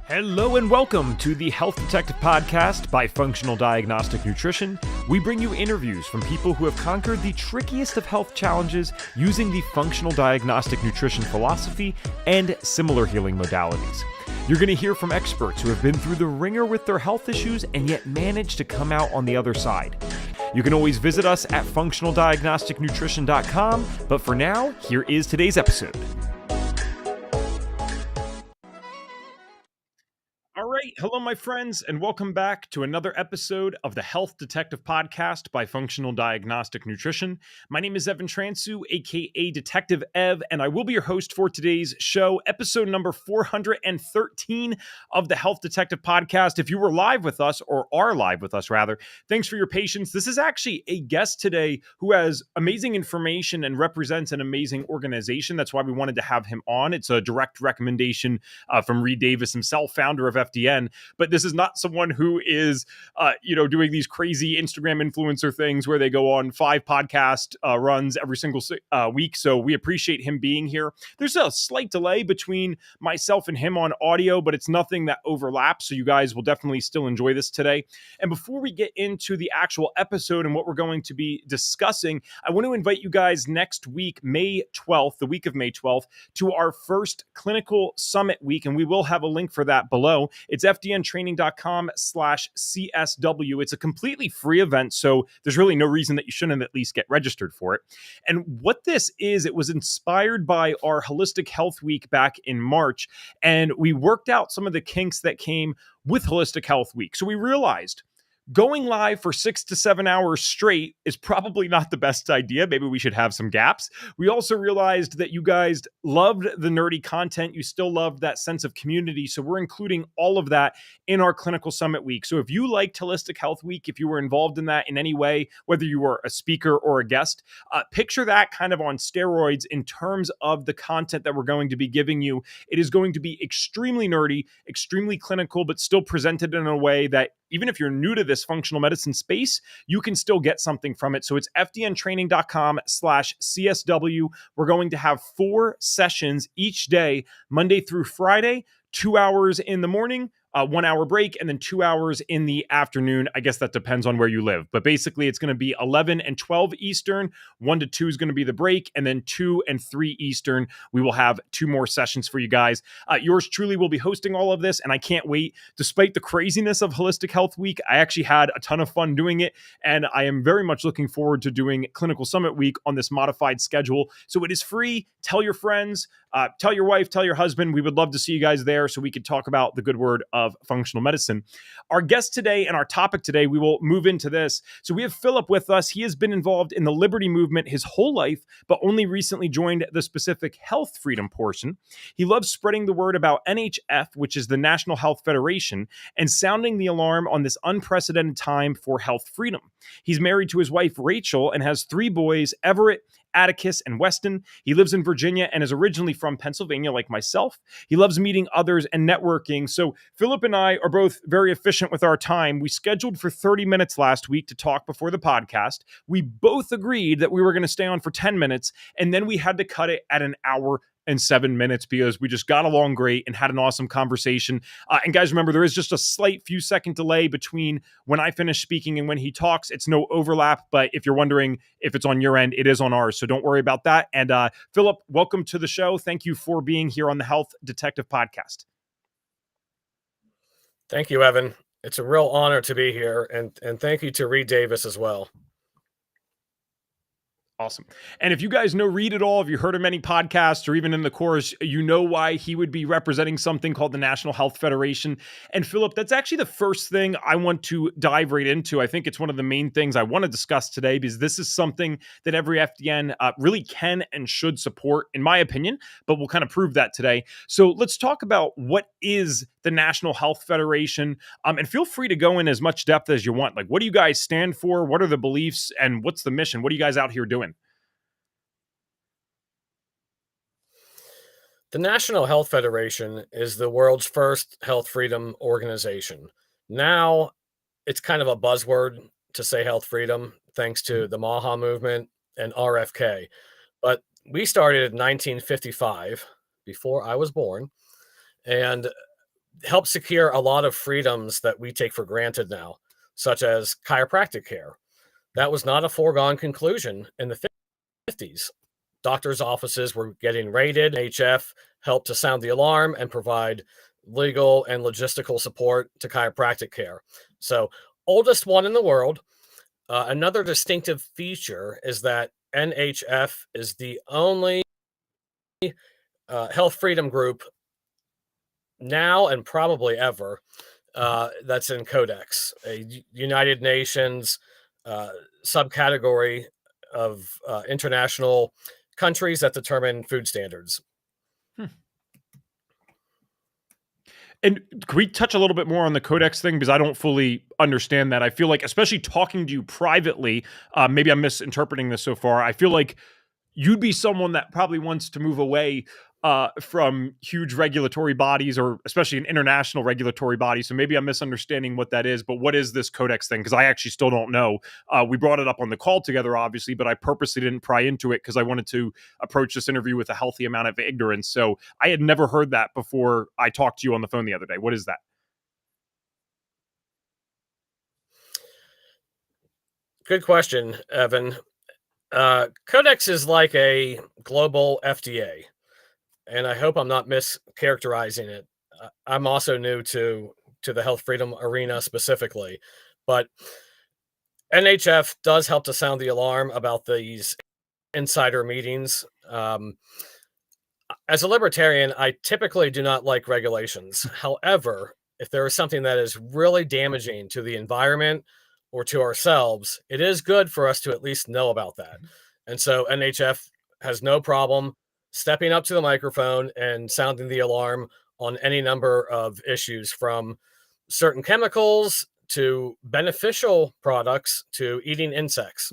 Hello and welcome to the Health Detective Podcast by Functional Diagnostic Nutrition. We bring you interviews from people who have conquered the trickiest of health challenges using the Functional Diagnostic Nutrition philosophy and similar healing modalities. You're going to hear from experts who have been through the ringer with their health issues and yet managed to come out on the other side. You can always visit us at functionaldiagnosticnutrition.com, but for now, here is today's episode. All right. Hello, my friends, and welcome back to another episode of the Health Detective Podcast by Functional Diagnostic Nutrition. My name is Evan Transue, aka Detective Ev, and I will be your host for today's show, episode number 413 of the Health Detective Podcast. If you were live with us, or are live with us rather, thanks for your patience. This is actually a guest today who has amazing information and represents an amazing organization. That's why we wanted to have him on. It's a direct recommendation from Reed Davis himself, founder of FDN, but this is not someone who is, doing these crazy Instagram influencer things where they go on 5 podcast runs every single week. So we appreciate him being here. There's a slight delay between myself and him on audio, but it's nothing that overlaps. So you guys will definitely still enjoy this today. And before we get into the actual episode and what we're going to be discussing, I want to invite you guys next week, May 12th, the week of May 12th, to our first clinical summit week. And we will have a link for that below. It's fdntraining.com/CSW. It's a completely free event, so there's really no reason that you shouldn't at least get registered for it. And what this is, it was inspired by our Holistic Health Week back in March, and we worked out some of the kinks that came with Holistic Health Week. So we realized going live for 6 to 7 hours straight is probably not the best idea. Maybe we should have some gaps. We also realized that you guys loved the nerdy content. You still loved that sense of community. So we're including all of that in our Clinical Summit Week. So if you liked Holistic Health Week, if you were involved in that in any way, whether you were a speaker or a guest, picture that kind of on steroids in terms of the content that we're going to be giving you. It is going to be extremely nerdy, extremely clinical, but still presented in a way that even if you're new to this functional medicine space, you can still get something from it. So it's fdntraining.com/CSW. We're going to have 4 sessions each day, Monday through Friday, 2 hours in the morning, 1 hour break, and then 2 hours in the afternoon. I guess that depends on where you live. But basically, it's going to be 11 and 12 Eastern. 1 to 2 is going to be the break. And then 2 and 3 Eastern, we will have 2 more sessions for you guys. Yours truly will be hosting all of this, and I can't wait. Despite the craziness of Holistic Health Week, I actually had a ton of fun doing it, and I am very much looking forward to doing Clinical Summit Week on this modified schedule. So it is free. Tell your friends, tell your wife, tell your husband. We would love to see you guys there so we could talk about the good word of functional medicine. Our guest today and our topic today, we will move into this. So we have Phillip with us. He has been involved in the liberty movement his whole life, but only recently joined the specific health freedom portion. He loves spreading the word about NHF, which is the National Health Federation, and sounding the alarm on this unprecedented time for health freedom. He's married to his wife, Rachel, and has 3 boys, Everett, Atticus, and Weston. He lives in Virginia and is originally from Pennsylvania, like myself. He loves meeting others and networking. So Phillip and I are both very efficient with our time. We scheduled for 30 minutes last week to talk before the podcast. We both agreed that we were going to stay on for 10 minutes, and then we had to cut it at an hour and 7 minutes because we just got along great and had an awesome conversation. And guys, remember, there is just a slight few second delay between when I finish speaking and when he talks. It's no overlap, but if you're wondering if it's on your end, it is on ours. So don't worry about that. And Phillip, welcome to the show. Thank you for being here on the Health Detective Podcast. Thank you, Evan. It's a real honor to be here. And thank you to Reed Davis as well. Awesome. And if you guys know Reed at all, if you heard him any podcasts or even in the course, you know why he would be representing something called the National Health Federation. And Phillip, that's actually the first thing I want to dive right into. I think it's one of the main things I want to discuss today because this is something that every FDN really can and should support, in my opinion, but we'll kind of prove that today. So let's talk about what is the National Health Federation, and feel free to go in as much depth as you want. Like, what do you guys stand for? What are the beliefs? And what's the mission? What are you guys out here doing? The National Health Federation is the world's first health freedom organization. Now, it's kind of a buzzword to say health freedom, thanks to the MAHA movement and RFK. But we started in 1955, before I was born, and helped secure a lot of freedoms that we take for granted now, such as chiropractic care. That was not a foregone conclusion in the 50s. Doctors' offices were getting raided. HF helped to sound the alarm and provide legal and logistical support to chiropractic care. So, oldest one in the world. Another distinctive feature is that NHF is the only health freedom group now and probably ever that's in Codex, a United Nations subcategory of international countries that determine food standards. And can we touch a little bit more on the codex thing? Because I don't fully understand that. I feel like, especially talking to you privately, maybe I'm misinterpreting this so far. I feel like you'd be someone that probably wants to move away from huge regulatory bodies, or especially an international regulatory body. So maybe I'm misunderstanding what that is. But what is this codex thing? Because I actually still don't know. We brought it up on the call together, obviously, but I purposely didn't pry into it because I wanted to approach this interview with a healthy amount of ignorance. So I had never heard that before I talked to you on the phone the other day. What is that? Good question, Evan. Codex is like a global FDA, and I hope I'm not mischaracterizing it. I'm also new to the health freedom arena specifically, but NHF does help to sound the alarm about these insider meetings. As a libertarian, I typically do not like regulations. However, if there is something that is really damaging to the environment or to ourselves, it is good for us to at least know about that. And so NHF has no problem stepping up to the microphone and sounding the alarm on any number of issues, from certain chemicals to beneficial products to eating insects.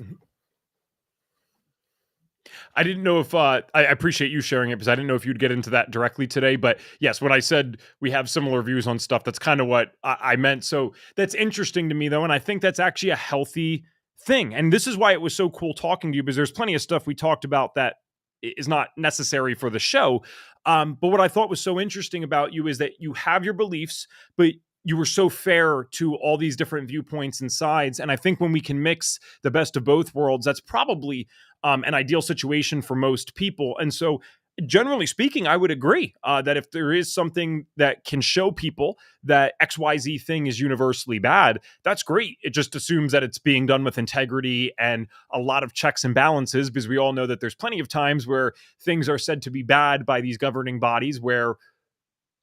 I didn't know if I appreciate you sharing it, because I didn't know if you'd get into that directly today. But yes, when I said we have similar views on stuff, that's kind of what I meant. So that's interesting to me, though. And I think that's actually a healthy thing. And this is why it was so cool talking to you, because there's plenty of stuff we talked about that is not necessary for the show. But what I thought was so interesting about you is that you have your beliefs, but you were so fair to all these different viewpoints and sides. And I think when we can mix the best of both worlds, that's probably an ideal situation for most people. And so, generally speaking, I would agree that if there is something that can show people that XYZ thing is universally bad, that's great. It just assumes that it's being done with integrity and a lot of checks and balances, because we all know that there's plenty of times where things are said to be bad by these governing bodies, where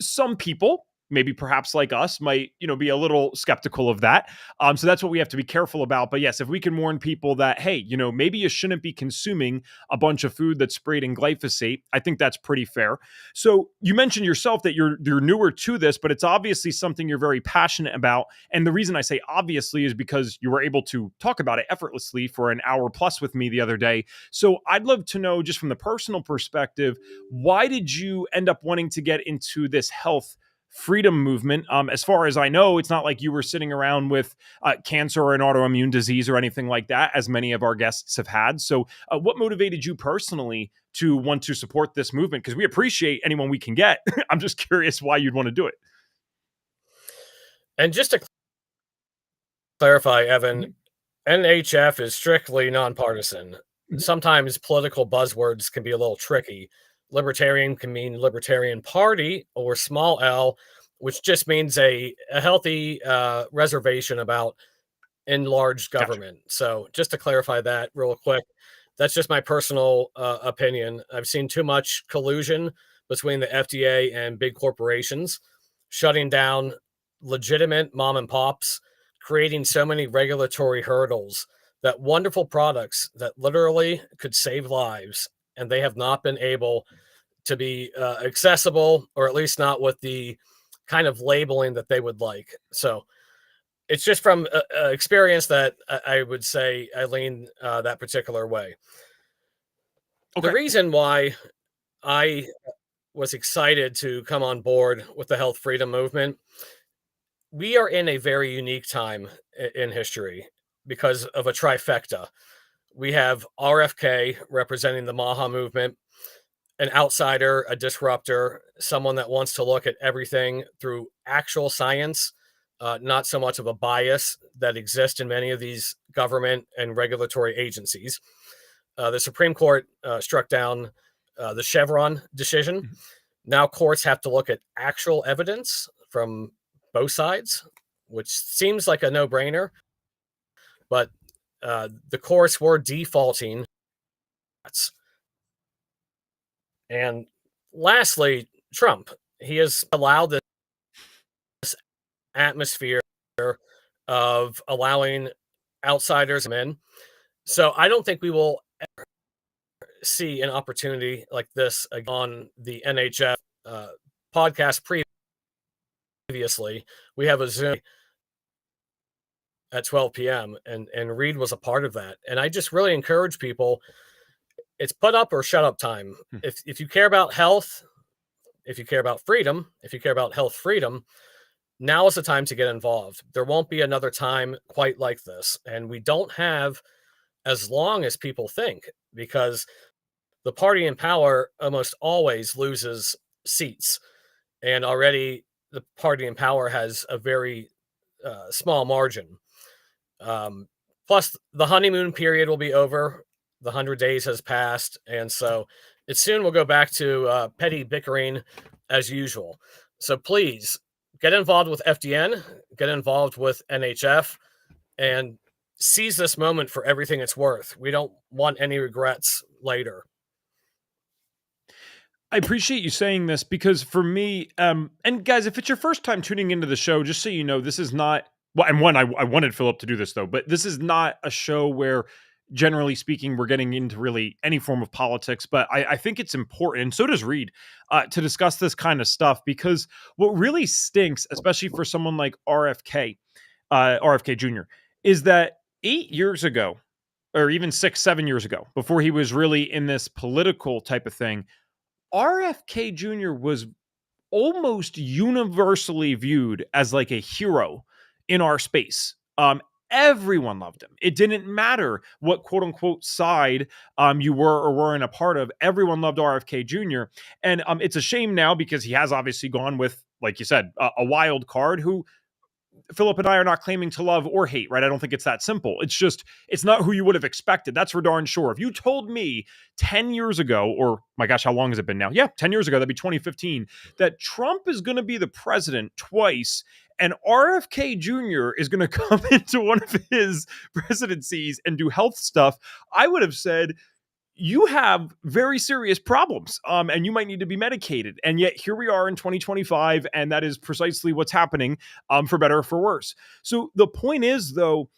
some people, maybe perhaps like us, might be a little skeptical of that. So that's what we have to be careful about. But yes, if we can warn people that, hey, maybe you shouldn't be consuming a bunch of food that's sprayed in glyphosate, I think that's pretty fair. So you mentioned yourself that you're newer to this, but it's obviously something you're very passionate about. And the reason I say obviously is because you were able to talk about it effortlessly for an hour plus with me the other day. So I'd love to know, just from the personal perspective, why did you end up wanting to get into this health freedom movement? As far as I know, it's not like you were sitting around with cancer or an autoimmune disease or anything like that, as many of our guests have had. So what motivated you personally to want to support this movement? Because we appreciate anyone we can get. I'm just curious why you'd want to do it. And just to clarify, Evan, NHF is strictly nonpartisan. Sometimes political buzzwords can be a little tricky. Libertarian can mean Libertarian Party, or small l, which just means a healthy reservation about enlarged government. Gotcha. So just to clarify that real quick, that's just my personal opinion. I've seen too much collusion between the FDA and big corporations, shutting down legitimate mom and pops, creating so many regulatory hurdles that wonderful products that literally could save lives, and they have not been able to be accessible, or at least not with the kind of labeling that they would like. So it's just from experience that I would say I lean that particular way. Okay. The reason why I was excited to come on board with the health freedom movement, we are in a very unique time in history because of a trifecta. We have RFK representing the MAHA movement, an outsider, a disruptor, someone that wants to look at everything through actual science, not so much of a bias that exists in many of these government and regulatory agencies. The Supreme Court struck down the Chevron decision. Mhm. Now courts have to look at actual evidence from both sides, which seems like a no-brainer, but the courts were defaulting. And lastly, Trump. He has allowed this atmosphere of allowing outsiders in. So I don't think we will ever see an opportunity like this on the NHF podcast previously. We have a Zoom at 12 p.m. and Reed was a part of that. And I just really encourage people, it's put up or shut up time. Hmm. If you care about health, if you care about freedom, if you care about health freedom, now is the time to get involved. There won't be another time quite like this. And we don't have as long as people think, because the party in power almost always loses seats. And already the party in power has a very small margin. Plus, the honeymoon period will be over. The 100 days has passed. And so it soon will go back to petty bickering as usual. So please get involved with FDN, get involved with NHF, and seize this moment for everything it's worth. We don't want any regrets later. I appreciate you saying this because for me, and guys, if it's your first time tuning into the show, just so you know, this is not, well, and one, I wanted Phillip to do this though, but this is not a show where, generally speaking, we're getting into really any form of politics, but I think it's important, and so does Reed, to discuss this kind of stuff, because what really stinks, especially for someone like RFK Jr., is that 8 years ago, or even 6, 7 years ago, before he was really in this political type of thing, RFK Jr. was almost universally viewed as like a hero in our space. Everyone loved him. It didn't matter what quote unquote side you were or weren't a part of. Everyone loved RFK Jr. And it's a shame now because he has obviously gone with, like you said, a wild card who Phillip and I are not claiming to love or hate, right? I don't think it's that simple. It's just, it's not who you would have expected. That's for darn sure. If you told me 10 years ago, or my gosh, how long has it been now? Yeah, 10 years ago, that'd be 2015, that Trump is going to be the president twice and RFK Jr. is going to come into one of his presidencies and do health stuff, I would have said, you have very serious problems and you might need to be medicated. And yet here we are in 2025, and that is precisely what's happening, for better or for worse. So the point is, though,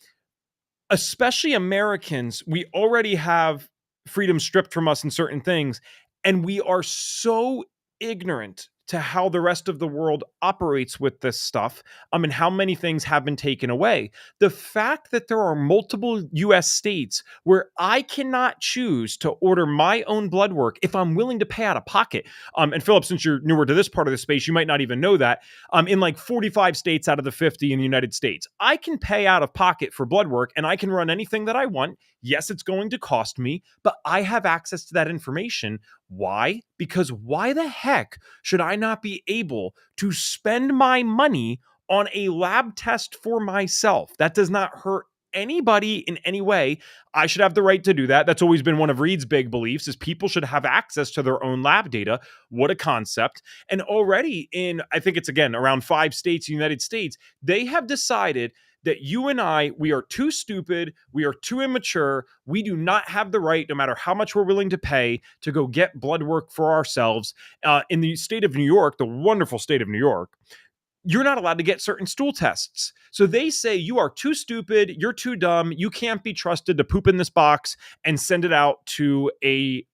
especially Americans, we already have freedom stripped from us in certain things, and we are so ignorant to how the rest of the world operates with this stuff, and how many things have been taken away. The fact that there are multiple US states where I cannot choose to order my own blood work if I'm willing to pay out of pocket. And Phillip, since you're newer to this part of the space, you might not even know that. In like 45 states out of the 50 in the United States, I can pay out of pocket for blood work and I can run anything that I want. Yes, it's going to cost me, but I have access to that information. Why? Because why the heck should I not be able to spend my money on a lab test for myself? That does not hurt anybody in any way. I should have the right to do that. That's always been one of Reed's big beliefs, is people should have access to their own lab data. What a concept. And already in, I think it's again around 5 states in the United States, they have decided that you and I, we are too stupid, we are too immature, we do not have the right, no matter how much we're willing to pay, to go get blood work for ourselves. In the state of New York, the wonderful state of New York, you're not allowed to get certain stool tests. So they say you are too stupid, you're too dumb, you can't be trusted to poop in this box and send it out to a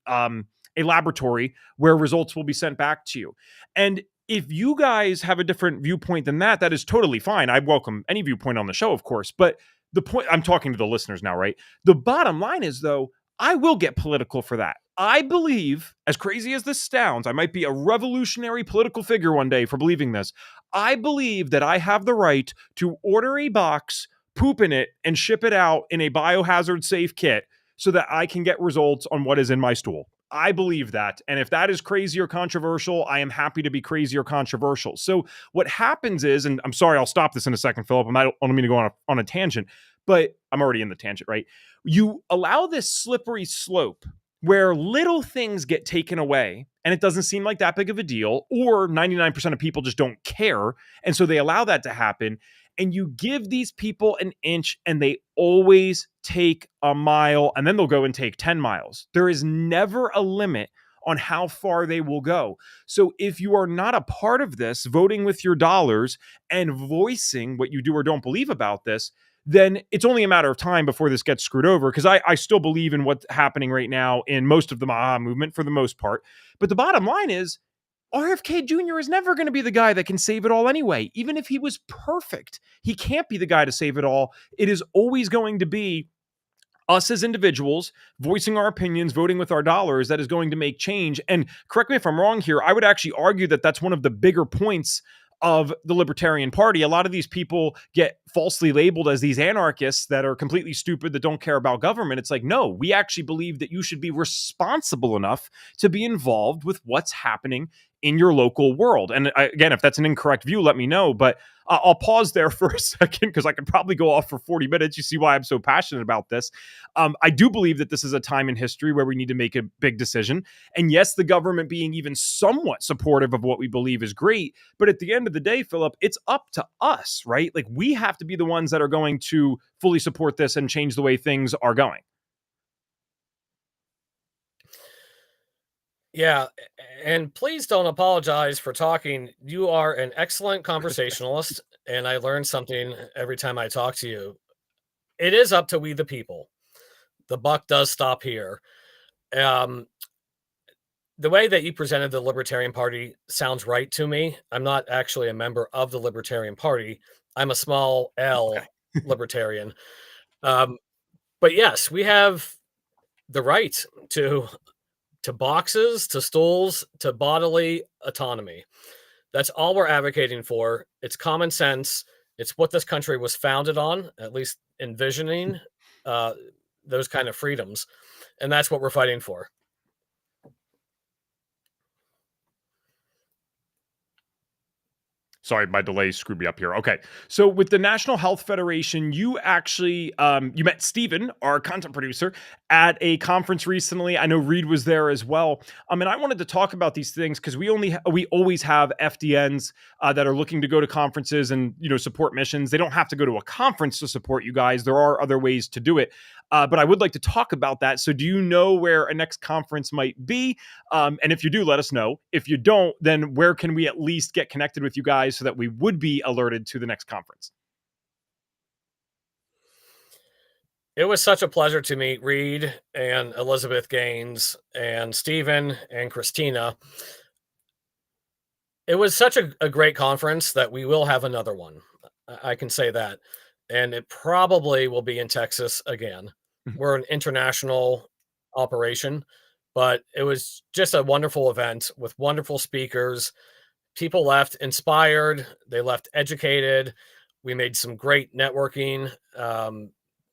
laboratory where results will be sent back to you. And if you guys have a different viewpoint than that, that is totally fine. I welcome any viewpoint on the show, of course. But the point, I'm talking to the listeners now, right? The bottom line is, though, I will get political for that. I believe, as crazy as this sounds, I might be a revolutionary political figure one day for believing this. I believe that I have the right to order a box, poop in it, and ship it out in a biohazard safe kit so that I can get results on what is in my stool. I believe that. And if that is crazy or controversial, I am happy to be crazy or controversial. So what happens is, and I'm sorry, I'll stop this in a second, Phillip. I don't mean to go on a tangent, but I'm already in the tangent, right? You allow this slippery slope where little things get taken away and it doesn't seem like that big of a deal, or 99% of people just don't care. And so they allow that to happen. And you give these people an inch and they always take a mile, and then they'll go and take 10 miles. There is never a limit on how far they will go. So if you are not a part of this, voting with your dollars and voicing what you do or don't believe about this, then it's only a matter of time before this gets screwed over. Because I still believe in what's happening right now in most of the Maha movement for the most part. But the bottom line is, RFK Jr. is never going to be the guy that can save it all anyway. Even if he was perfect, he can't be the guy to save it all. It is always going to be us as individuals voicing our opinions, voting with our dollars, that is going to make change. And correct me if I'm wrong here, I would actually argue that that's one of the bigger points of the Libertarian Party. A lot of these people get falsely labeled as these anarchists that are completely stupid, that don't care about government. It's like, no, we actually believe that you should be responsible enough to be involved with what's happening in your local world. And again, if that's an incorrect view, let me know. But I'll pause there for a second because I could probably go off for 40 minutes. You see why I'm so passionate about this. I do believe that this is a time in history where we need to make a big decision. And yes, the government being even somewhat supportive of what we believe is great. But at the end of the day, Phillip, it's up to us, right? Like, we have to be the ones that are going to fully support this and change the way things are going. Yeah, and please don't apologize for talking. You are an excellent conversationalist, and I learn something every time I talk to you. It is up to we the people. The buck does stop here. The way that you presented the Libertarian Party sounds right to me. I'm not actually a member of the Libertarian Party. I'm a small L libertarian. But yes, we have the right to boxes, to stools, to bodily autonomy. That's all we're advocating for. It's common sense. It's what this country was founded on, at least envisioning those kind of freedoms. And that's what we're fighting for. Sorry, my delay screwed me up here. Okay. So with the National Health Federation, you actually, you met Steven, our content producer, at a conference recently. I know Reed was there as well. And I wanted to talk about these things because we always have FDNs that are looking to go to conferences and, support missions. They don't have to go to a conference to support you guys. There are other ways to do it. But I would like to talk about that. So do you know where a next conference might be? And if you do, let us know. If you don't, then where can we at least get connected with you guys so that we would be alerted to the next conference? It was such a pleasure to meet Reed and Elizabeth Gaines and Stephen and Christina. It was such a great conference that we will have another one. I can say that. And it probably will be in Texas again. We're an international operation, but it was just a wonderful event with wonderful speakers. People left inspired. They left educated. We made some great networking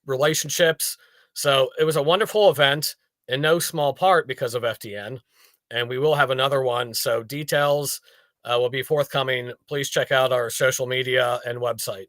relationships. So it was a wonderful event in no small part because of FDN. And we will have another one. So details will be forthcoming. Please check out our social media and website.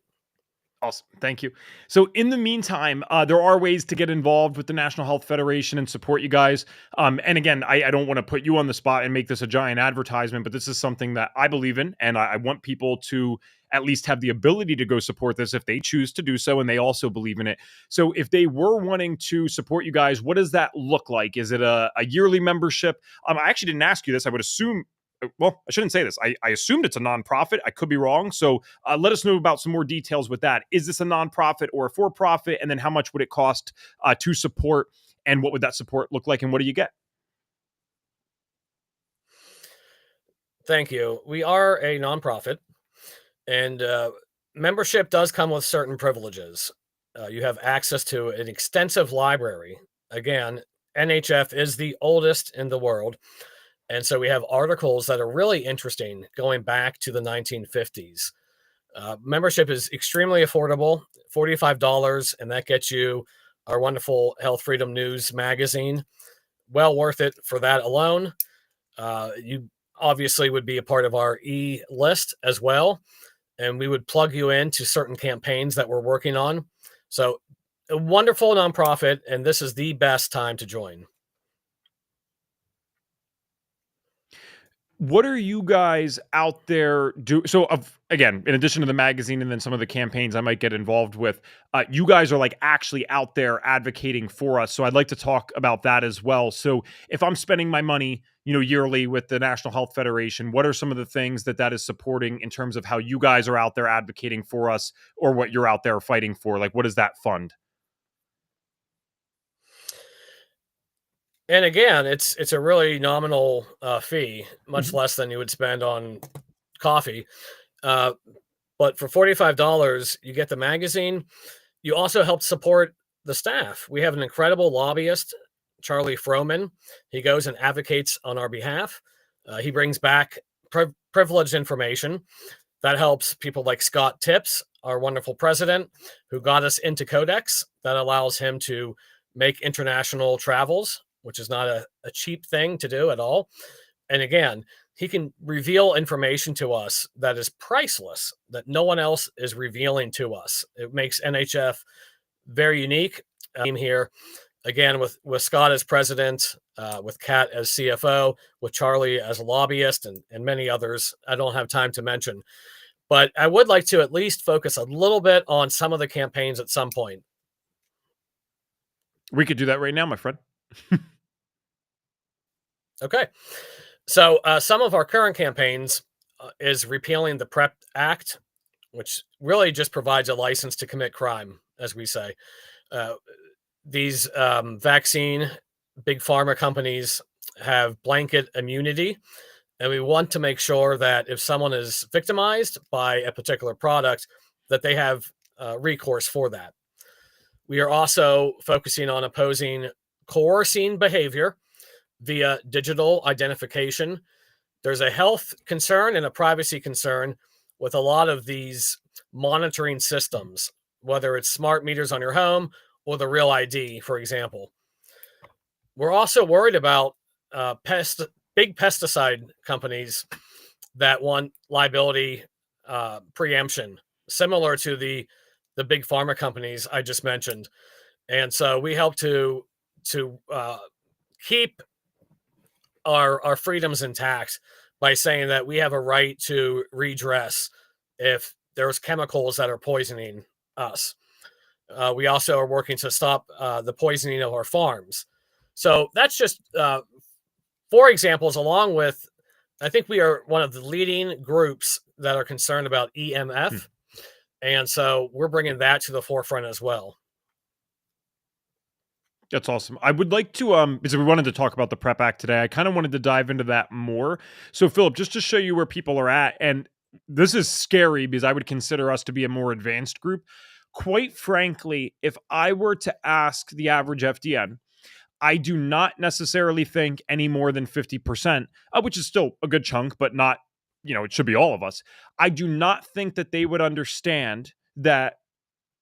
Awesome. Thank you. So in the meantime, there are ways to get involved with the National Health Federation and support you guys. And again, I don't want to put you on the spot and make this a giant advertisement, but this is something that I believe in. And I want people to at least have the ability to go support this if they choose to do so. And they also believe in it. So if they were wanting to support you guys, what does that look like? Is it a yearly membership? I actually didn't ask you this. I would assume, well, I shouldn't say this. I assumed it's a nonprofit. I could be wrong. So let us know about some more details with that. Is this a nonprofit or a for-profit? And then how much would it cost to support? And what would that support look like? And what do you get? Thank you. We are a nonprofit, and membership does come with certain privileges. You have access to an extensive library. Again, NHF is the oldest in the world. And so we have articles that are really interesting going back to the 1950s. Membership is extremely affordable, $45, and that gets you our wonderful Health Freedom News magazine. well worth it for that alone. You obviously would be a part of our list as well, and we would plug you into certain campaigns that we're working on. So a wonderful nonprofit, and this is the best time to join. What are you guys out there do? So, again, in addition to the magazine and then some of the campaigns I might get involved with, you guys are like actually out there advocating for us. So, I'd like to talk about that as well. So, if I'm spending my money, yearly with the National Health Federation, what are some of the things that is supporting in terms of how you guys are out there advocating for us, or what you're out there fighting for? Like, what is that fund? And again, it's a really nominal fee, much less than you would spend on coffee. But for $45, you get the magazine. You also help support the staff. We have an incredible lobbyist, Charlie Froman. He goes and advocates on our behalf. He brings back privileged information that helps people like Scott Tips, our wonderful president, who got us into Codex. That allows him to make international travels, which is not a cheap thing to do at all. And again, he can reveal information to us that is priceless, that no one else is revealing to us. It makes NHF very unique. Here, again, with Scott as president, with Kat as CFO, with Charlie as a lobbyist, and many others I don't have time to mention. But I would like to at least focus a little bit on some of the campaigns at some point. We could do that right now, my friend. Okay. So some of our current campaigns is repealing the PrEP Act, which really just provides a license to commit crime, as we say. These vaccine big pharma companies have blanket immunity, and we want to make sure that if someone is victimized by a particular product, that they have recourse for that. We are also focusing on opposing coercing behavior via digital identification. There's a health concern and a privacy concern with a lot of these monitoring systems, whether it's smart meters on your home or the Real ID, for example. We're also worried about big pesticide companies that want liability preemption, similar to the big pharma companies I just mentioned. And so we help to keep our freedoms intact by saying that we have a right to redress if there's chemicals that are poisoning us. We also are working to stop the poisoning of our farms. So that's just 4 examples, along with, I think we are one of the leading groups that are concerned about EMF. And so we're bringing that to the forefront as well. That's awesome. I would like to, because we wanted to talk about the PrEP Act today, I kind of wanted to dive into that more. So, Phillip, just to show you where people are at, and this is scary because I would consider us to be a more advanced group. Quite frankly, if I were to ask the average FDN, I do not necessarily think any more than 50%, which is still a good chunk, but not, it should be all of us. I do not think that they would understand that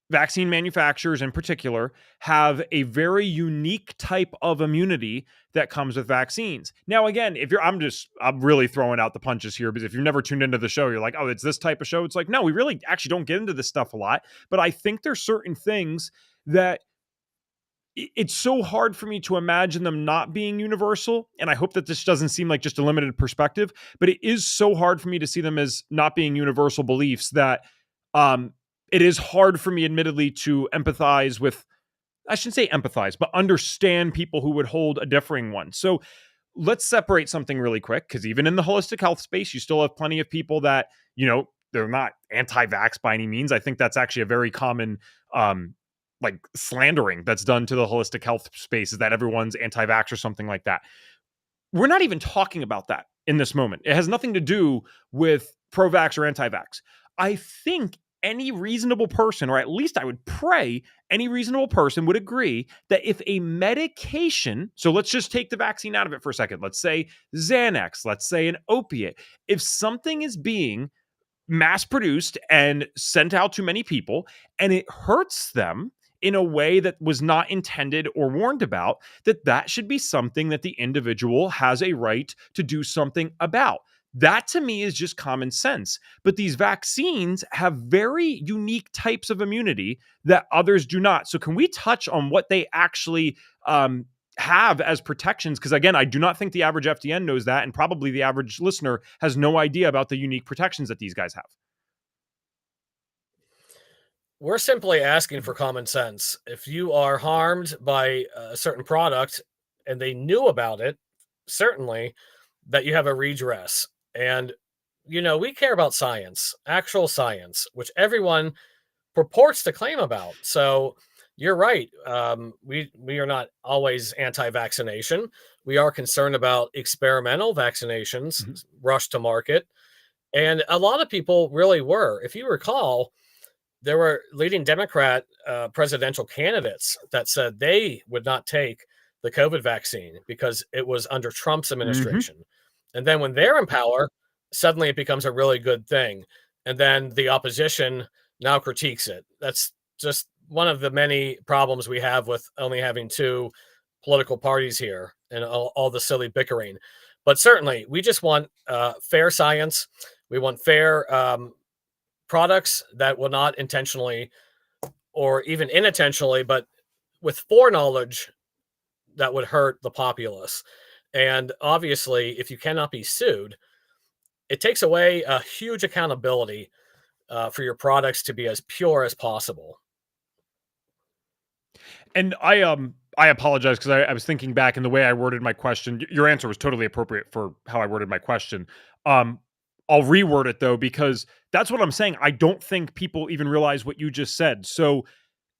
vaccine manufacturers in particular have a very unique type of immunity that comes with vaccines. Now, again, I'm really throwing out the punches here, because if you've never tuned into the show, you're like, oh, it's this type of show. It's like, no, we really actually don't get into this stuff a lot. But I think there's certain things that it's so hard for me to imagine them not being universal. And I hope that this doesn't seem like just a limited perspective, but it is so hard for me to see them as not being universal beliefs that, it is hard for me, admittedly, to empathize with, I shouldn't say empathize, but understand people who would hold a differing one. So let's separate something really quick, because even in the holistic health space, you still have plenty of people that, they're not anti-vax by any means. I think that's actually a very common, slandering that's done to the holistic health space, is that everyone's anti-vax or something like that. We're not even talking about that in this moment. It has nothing to do with pro-vax or anti-vax. I think any reasonable person, or at least I would pray any reasonable person would agree that if a medication, so let's just take the vaccine out of it for a second, let's say Xanax, let's say an opiate, if something is being mass produced and sent out to many people and it hurts them, in a way that was not intended or warned about, that should be something that the individual has a right to do something about. That to me is just common sense. But these vaccines have very unique types of immunity that others do not. So, can we touch on what they actually have as protections? Because again, I do not think the average FDN knows that, and probably the average listener has no idea about the unique protections that these guys have. We're simply asking for common sense. If you are harmed by a certain product and they knew about it, certainly that you have a redress. And, we care about science, actual science, which everyone purports to claim about. So you're right. We are not always anti-vaccination. We are concerned about experimental vaccinations rushed to market. And a lot of people really were. If you recall, there were leading Democrat presidential candidates that said they would not take the COVID vaccine because it was under Trump's administration. And then when they're in power, suddenly it becomes a really good thing. And then the opposition now critiques it. That's just one of the many problems we have with only having two political parties here and all the silly bickering. But certainly, we just want fair science. We want fair products that will not intentionally or even unintentionally, but with foreknowledge that would hurt the populace. And obviously, if you cannot be sued, it takes away a huge accountability for your products to be as pure as possible. And I apologize because I was thinking back, and the way I worded my question, your answer was totally appropriate for how I worded my question. I'll reword it though, because that's what I'm saying. I don't think people even realize what you just said. So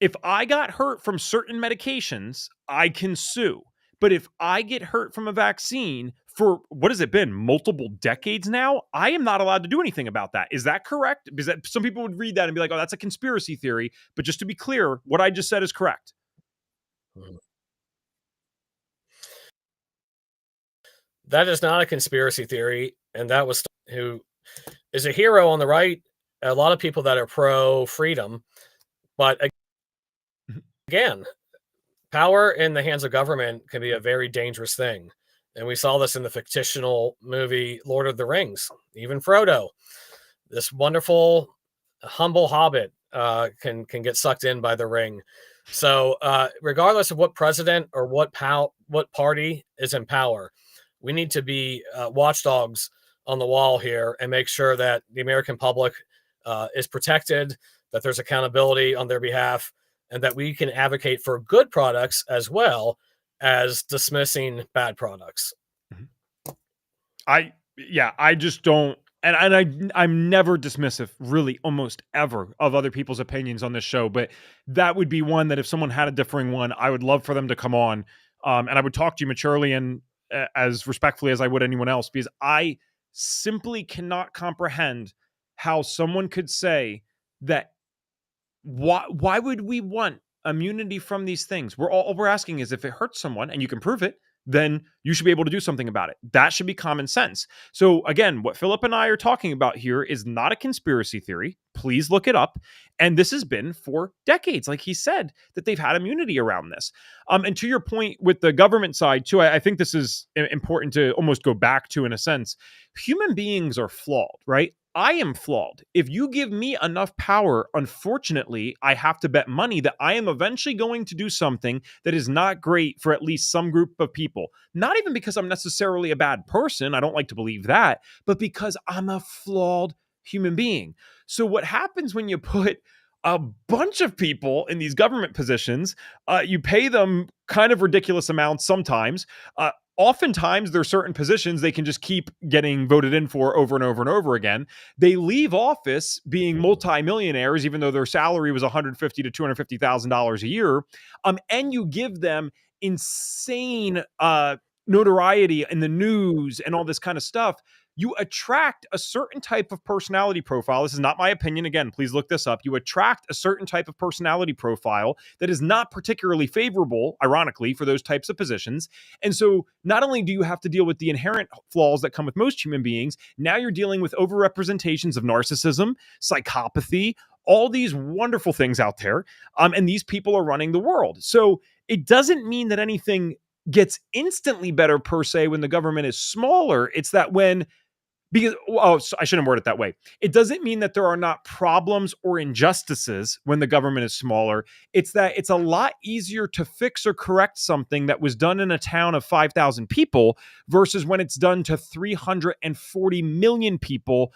if I got hurt from certain medications, I can sue. But if I get hurt from a vaccine for what has it been, multiple decades now, I am not allowed to do anything about that. Is that correct? Because some people would read that and be like, oh, that's a conspiracy theory. But just to be clear, what I just said is correct. That is not a conspiracy theory. And that was who is a hero on the right. A lot of people that are pro freedom. But again, power in the hands of government can be a very dangerous thing. And we saw this in the fictional movie Lord of the Rings. Even Frodo, this wonderful, humble hobbit, can get sucked in by the ring. So regardless of what president or what party is in power, we need to be watchdogs on the wall here and make sure that the American public is protected, that there's accountability on their behalf, and that we can advocate for good products as well as dismissing bad products. I just don't, and I'm never dismissive, really, almost ever, of other people's opinions on this show. But that would be one that if someone had a differing one, I would love for them to come on, and I would talk to you maturely and as respectfully as I would anyone else, because I simply cannot comprehend how someone could say that. Why would we want immunity from these things? All we're asking is if it hurts someone and you can prove it, then you should be able to do something about it. That should be common sense. So again, what Phillip and I are talking about here is not a conspiracy theory. Please look it up. And this has been for decades, like he said, that they've had immunity around this. And to your point with the government side too, I think this is important to almost go back to in a sense. Human beings are flawed, right? I am flawed. If you give me enough power, unfortunately, I have to bet money that I am eventually going to do something that is not great for at least some group of people. Not even because I'm necessarily a bad person. I don't like to believe that, but because I'm a flawed human being. So what happens when you put a bunch of people in these government positions, you pay them kind of ridiculous amounts sometimes. Oftentimes, there are certain positions they can just keep getting voted in for over and over and over again. They leave office being multimillionaires, even though their salary was $150,000 to $250,000 a year. And you give them insane notoriety in the news and all this kind of stuff. you attract a certain type of personality profile. This is not my opinion. Again, please look this up. You attract a certain type of personality profile that is not particularly favorable, ironically, for those types of positions. And so not only do you have to deal with the inherent flaws that come with most human beings, now you're dealing with overrepresentations of narcissism, psychopathy, all these wonderful things out there. And these people are running the world. So it doesn't mean that anything gets instantly better per se when the government is smaller. It's that I shouldn't word it that way. It doesn't mean that there are not problems or injustices when the government is smaller. It's that it's a lot easier to fix or correct something that was done in a town of 5,000 people versus when it's done to 340 million people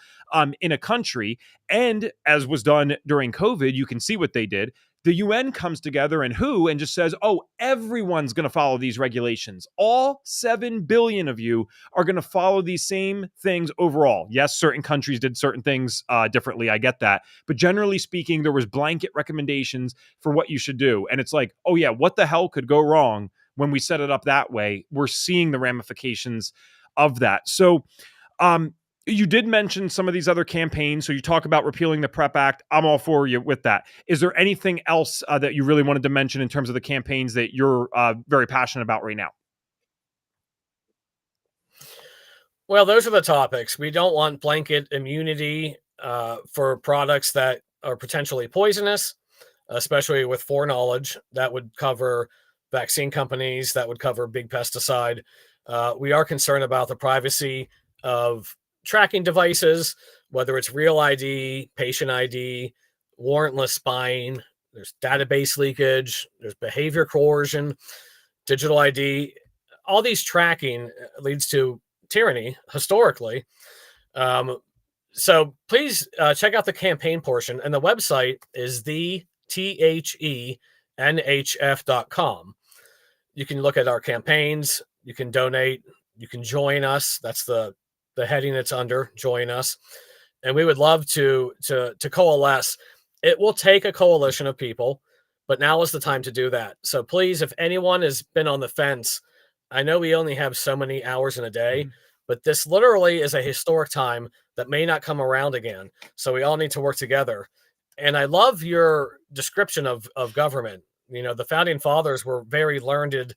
in a country. And as was done during COVID, you can see what they did. The UN comes together and just says, oh, everyone's going to follow these regulations. All 7 billion of you are going to follow these same things overall. Yes, certain countries did certain things differently. I get that. But generally speaking, there was blanket recommendations for what you should do. And it's like, oh yeah, what the hell could go wrong when we set it up that way? We're seeing the ramifications of that. So, you did mention some of these other campaigns. So you talk about repealing the PrEP Act. I'm all for you with that. Is there anything else that you really wanted to mention in terms of the campaigns that you're very passionate about right now? Well, those are the topics. We don't want blanket immunity for products that are potentially poisonous, especially with foreknowledge. That would cover vaccine companies, that would cover big pesticide. We are concerned about the privacy of tracking devices, whether it's real ID, patient ID, warrantless spying, there's database leakage, there's behavior coercion, digital ID. All these tracking leads to tyranny historically. So please check out the campaign portion. And the website is theTHENHF.com. You can look at our campaigns. You can donate. You can join us. That's the heading it's under, join us. And we would love to coalesce. It will take a coalition of people, but now is the time to do that. So please, if anyone has been on the fence, I know we only have so many hours in a day, but this literally is a historic time that may not come around again. So we all need to work together. And I love your description of government. You know, the founding fathers were very learned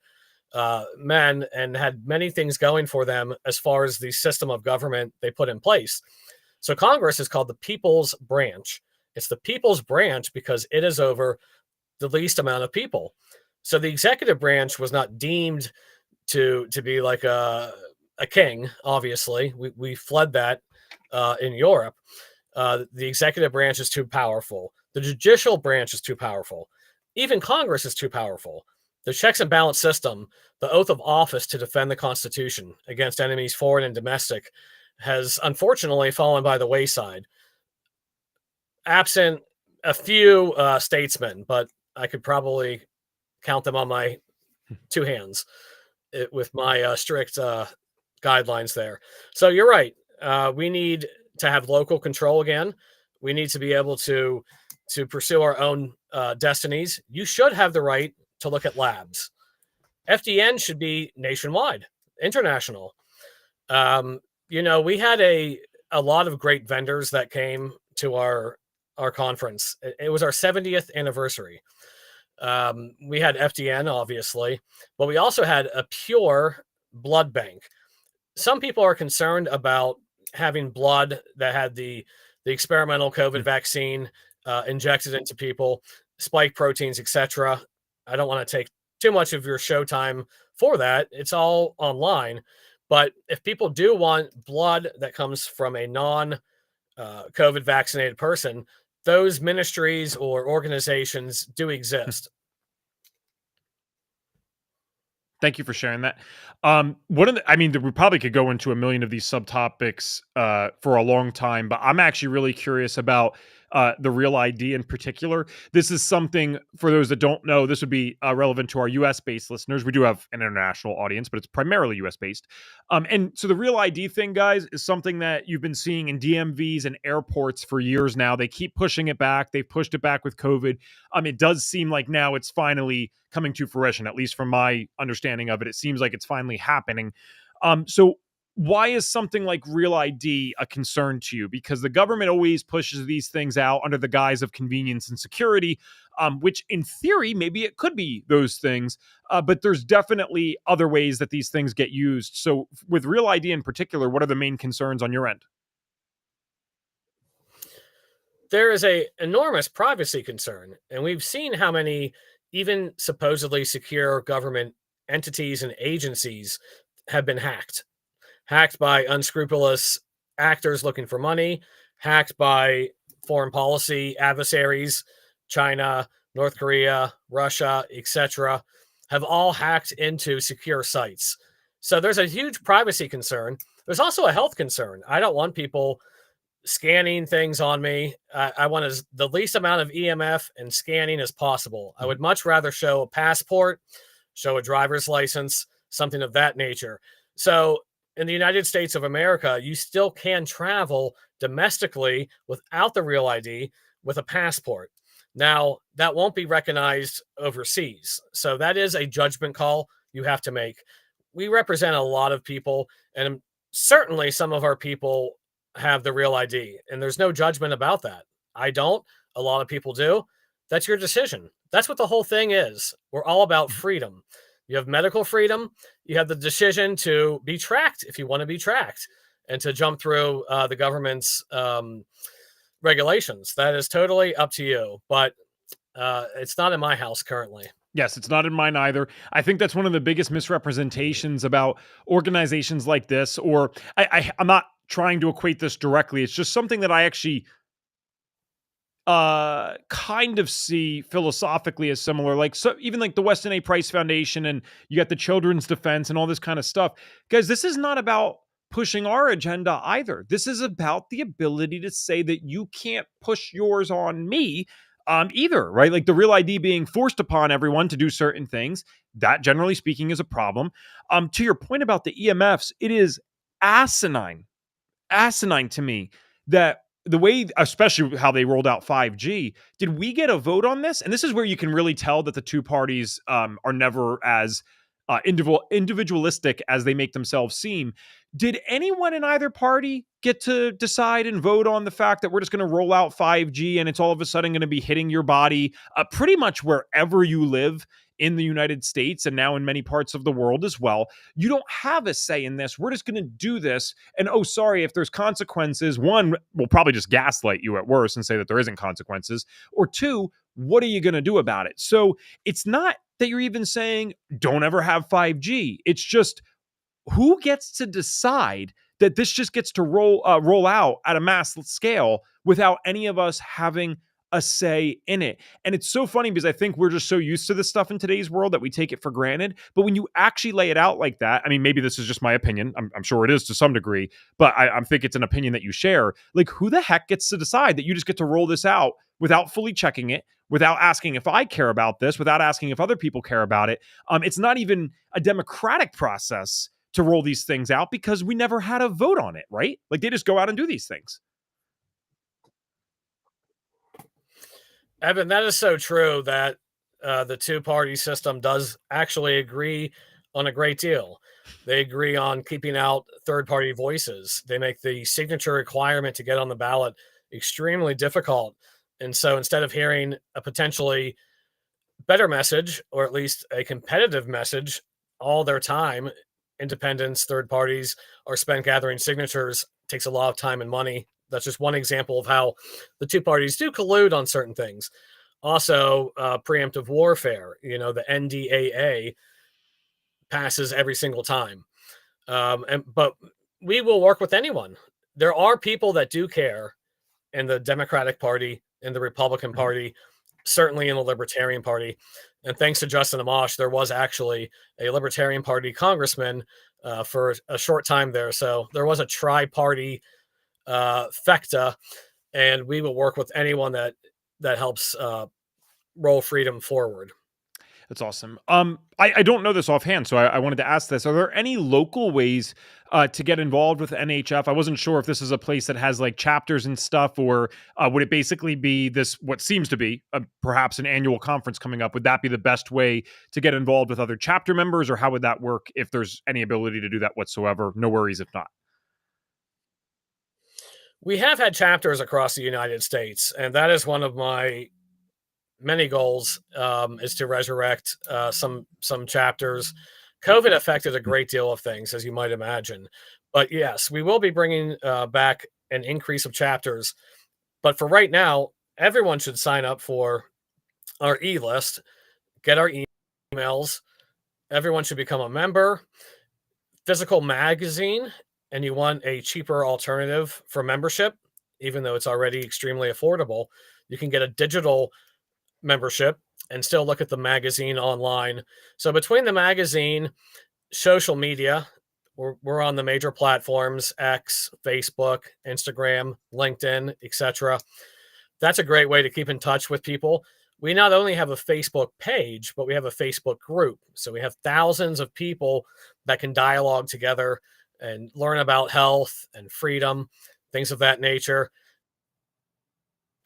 men and had many things going for them as far as the system of government they put in place. So Congress is called the People's Branch. It's the People's Branch because it is over the least amount of people. So the executive branch was not deemed to be like a king, obviously. We fled that in Europe. The executive branch is too powerful. The judicial branch is too powerful. Even Congress is too powerful. The checks and balance system, the oath of office to defend the Constitution against enemies foreign and domestic, has unfortunately fallen by the wayside. Absent a few statesmen, but I could probably count them on my two hands with my strict guidelines there. So you're right. We need to have local control again. We need to be able to pursue our own destinies. You should have the right to look at labs. FDN should be nationwide, international. You know, we had a lot of great vendors that came to our conference. It was our 70th anniversary. We had FDN, obviously, but we also had a pure blood bank. Some people are concerned about having blood that had the experimental COVID vaccine injected into people, spike proteins, etc. I don't want to take too much of your show time for that. It's all online. But if people do want blood that comes from a non-COVID vaccinated person, those ministries or organizations do exist. Thank you for sharing that. We probably could go into a million of these subtopics for a long time, but I'm actually really curious about the Real ID in particular. This is something, for those that don't know, this would be relevant to our US-based listeners. We do have an international audience, but it's primarily US-based. And so the Real ID thing, guys, is something that you've been seeing in DMVs and airports for years now. They keep pushing it back. They've pushed it back with COVID. It does seem like now it's finally coming to fruition, at least from my understanding of it. It seems like it's finally happening. So why is something like Real ID a concern to you? Because the government always pushes these things out under the guise of convenience and security, which in theory, maybe it could be those things, but there's definitely other ways that these things get used. So, with Real ID in particular, what are the main concerns on your end? There is a enormous privacy concern, and we've seen how many even supposedly secure government entities and agencies have been hacked by unscrupulous actors looking for money, hacked by foreign policy adversaries, China, North Korea, Russia, etc., have all hacked into secure sites. So there's a huge privacy concern. There's also a health concern. I don't want people scanning things on me. I want the least amount of EMF and scanning as possible. I would much rather show a passport, show a driver's license, something of that nature. So in the United States of America, you still can travel domestically without the Real ID with a passport. Now, that won't be recognized overseas. So that is a judgment call you have to make. We represent a lot of people, and certainly some of our people have the Real ID, and there's no judgment about that. I don't. A lot of people do. That's your decision. That's what the whole thing is. We're all about freedom. You have medical freedom. You have the decision to be tracked if you want to be tracked and to jump through the government's regulations. That is totally up to you, but it's not in my house currently. Yes, it's not in mine either. I think that's one of the biggest misrepresentations about organizations like this, or I'm not trying to equate this directly. It's just something that I actually kind of see philosophically as similar. Like, so even like the Weston A. Price Foundation, and you got the Children's Defense and all this kind of stuff. Guys, this is not about pushing our agenda either. This is about the ability to say that you can't push yours on me either, right? Like the Real ID being forced upon everyone to do certain things, that generally speaking is a problem. To your point about the EMFs, it is asinine to me that the way, especially how they rolled out 5G, did we get a vote on this? And this is where you can really tell that the two parties are never as individualistic as they make themselves seem. Did anyone in either party get to decide and vote on the fact that we're just going to roll out 5G and it's all of a sudden going to be hitting your body pretty much wherever you live in the United States and now in many parts of the world as well? You don't have a say in this. We're just going to do this. And oh, sorry, if there's consequences, one, we'll probably just gaslight you at worst and say that there isn't consequences. Or two, what are you going to do about it? So it's not that you're even saying don't ever have 5G. It's just who gets to decide that this just gets to roll out at a mass scale without any of us having a say in it. And it's so funny because I think we're just so used to this stuff in today's world that we take it for granted. But when you actually lay it out like that, I mean, maybe this is just my opinion. I'm sure it is to some degree, but I think it's an opinion that you share. Like, who the heck gets to decide that you just get to roll this out without fully checking it, without asking if I care about this, without asking if other people care about it? It's not even a democratic process to roll these things out because we never had a vote on it, right? Like, they just go out and do these things. Evan, that is so true that the two-party system does actually agree on a great deal. They agree on keeping out third-party voices. They make the signature requirement to get on the ballot extremely difficult. And so instead of hearing a potentially better message, or at least a competitive message, all their time, independents, third parties, are spent gathering signatures. It takes a lot of time and money. That's just one example of how the two parties do collude on certain things. Also, preemptive warfare. The NDAA passes every single time. But we will work with anyone. There are people that do care in the Democratic Party, in the Republican Party, certainly in the Libertarian Party. And thanks to Justin Amash, there was actually a Libertarian Party congressman for a short time there. So there was a tri-party FECTA, and we will work with anyone that helps roll freedom forward. That's awesome. I don't know this offhand, so I wanted to ask this. Are there any local ways to get involved with NHF? I wasn't sure if this is a place that has like chapters and stuff, or would it basically be this, what seems to be perhaps an annual conference coming up? Would that be the best way to get involved with other chapter members, or how would that work if there's any ability to do that whatsoever? No worries if not. We have had chapters across the United States, and that is one of my many goals, is to resurrect some chapters. COVID affected a great deal of things, as you might imagine. But yes, we will be bringing back an increase of chapters. But for right now, everyone should sign up for our e-list, get our emails. Everyone should become a member. Physical magazine, and you want a cheaper alternative for membership, even though it's already extremely affordable, you can get a digital membership and still look at the magazine online. So between the magazine, social media, we're on the major platforms: X, Facebook, Instagram, LinkedIn, etc. That's a great way to keep in touch with people. We not only have a Facebook page, but we have a Facebook group. So we have thousands of people that can dialogue together and learn about health and freedom, things of that nature.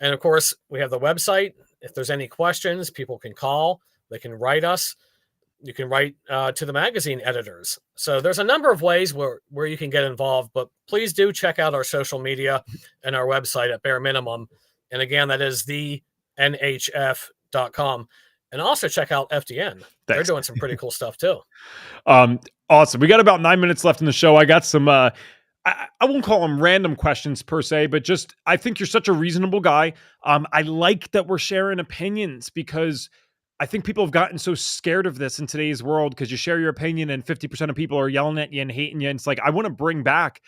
And of course, we have the website. If there's any questions, people can call, they can write us. You can write to the magazine editors. So there's a number of ways where you can get involved, but please do check out our social media and our website at bare minimum. And again, that is thenhf.com. And also check out FDN. Thanks. They're doing some pretty cool stuff too. Awesome. We got about 9 minutes left in the show. I got some, I won't call them random questions per se, but just, I think you're such a reasonable guy. I like that we're sharing opinions, because I think people have gotten so scared of this in today's world, because you share your opinion and 50% of people are yelling at you and hating you. And it's like, I want to bring back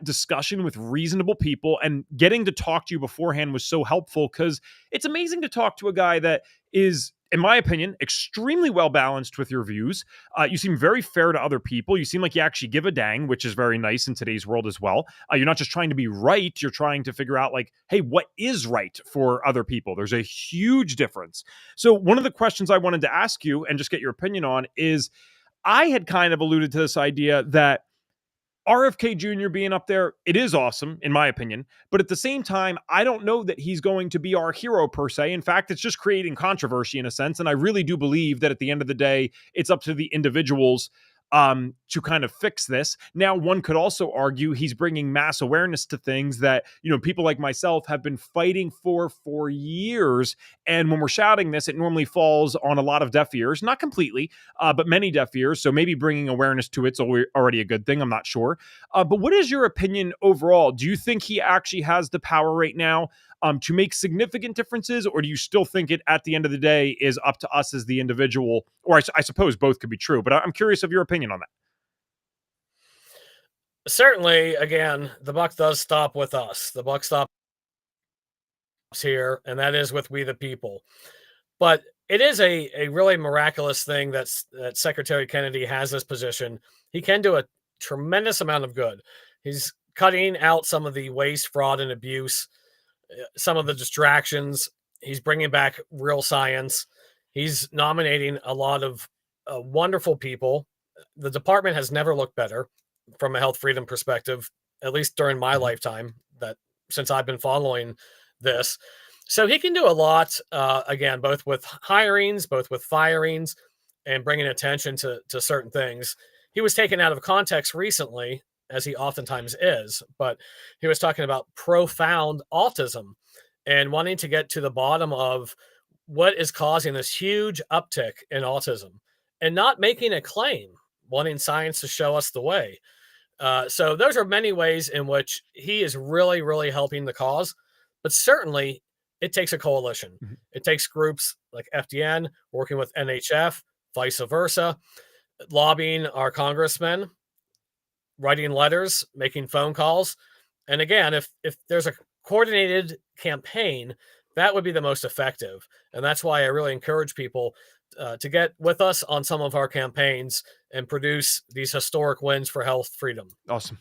discussion with reasonable people, and getting to talk to you beforehand was so helpful, because it's amazing to talk to a guy that is, in my opinion, extremely well balanced with your views. You seem very fair to other people. You seem like you actually give a dang, which is very nice in today's world as well. You're not just trying to be right. You're trying to figure out like, hey, what is right for other people? There's a huge difference. So one of the questions I wanted to ask you and just get your opinion on is, I had kind of alluded to this idea that RFK Jr. being up there, it is awesome, in my opinion. But at the same time, I don't know that he's going to be our hero per se. In fact, it's just creating controversy in a sense. And I really do believe that at the end of the day, it's up to the individuals to kind of fix this. Now, one could also argue he's bringing mass awareness to things that, people like myself have been fighting for years. And when we're shouting this, it normally falls on a lot of deaf ears, not completely, but many deaf ears. So maybe bringing awareness to it's already a good thing. I'm not sure. But what is your opinion overall? Do you think he actually has the power right now to make significant differences, or do you still think it, at the end of the day, is up to us as the individual? Or I suppose both could be true, but I'm curious of your opinion on that. Certainly, again, the buck does stop with us. The buck stops here, and that is with we the people. But it is a really miraculous thing that Secretary Kennedy has this position. He can do a tremendous amount of good. He's cutting out some of the waste, fraud, and abuse, some of the distractions. He's bringing back real science. He's nominating a lot of wonderful people. The department has never looked better from a health freedom perspective, at least during my lifetime, that since I've been following this. So he can do a lot, again, both with hirings, both with firings, and bringing attention to certain things. He was taken out of context recently, as he oftentimes is, but he was talking about profound autism and wanting to get to the bottom of what is causing this huge uptick in autism, and not making a claim, wanting science to show us the way. So those are many ways in which he is really, really helping the cause. But certainly it takes a coalition. Mm-hmm. It takes groups like FDN working with NHF, vice versa, lobbying our congressmen, writing letters, making phone calls. And again, if there's a coordinated campaign, that would be the most effective. And that's why I really encourage people to get with us on some of our campaigns and produce these historic wins for health freedom. Awesome.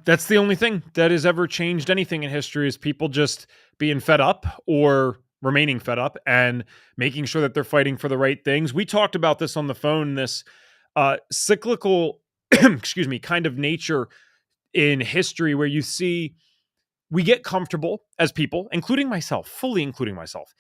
That's the only thing that has ever changed anything in history, is people just being fed up or remaining fed up and making sure that they're fighting for the right things. We talked about this on the phone, this cyclical, excuse me, kind of nature in history where you see we get comfortable as people, including myself, fully including myself.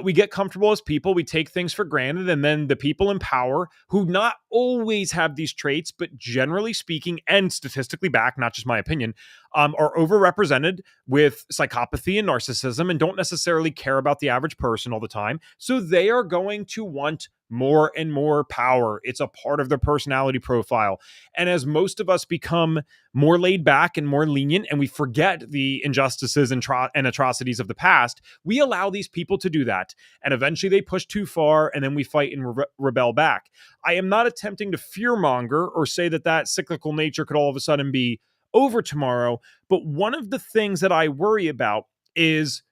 We get comfortable as people. We take things for granted. And then the people in power who not always have these traits, but generally speaking and statistically back, not just my opinion, are overrepresented with psychopathy and narcissism and don't necessarily care about the average person all the time. So they are going to want more and more power. It's a part of their personality profile. And as most of us become more laid back and more lenient, and we forget the injustices and atrocities of the past, we allow these people to do that. And eventually they push too far, and then we fight and rebel back. I am not attempting to fearmonger or say that that cyclical nature could all of a sudden be over tomorrow. But one of the things that I worry about is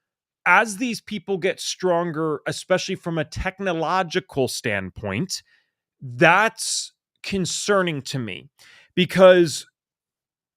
as these people get stronger, especially from a technological standpoint, that's concerning to me because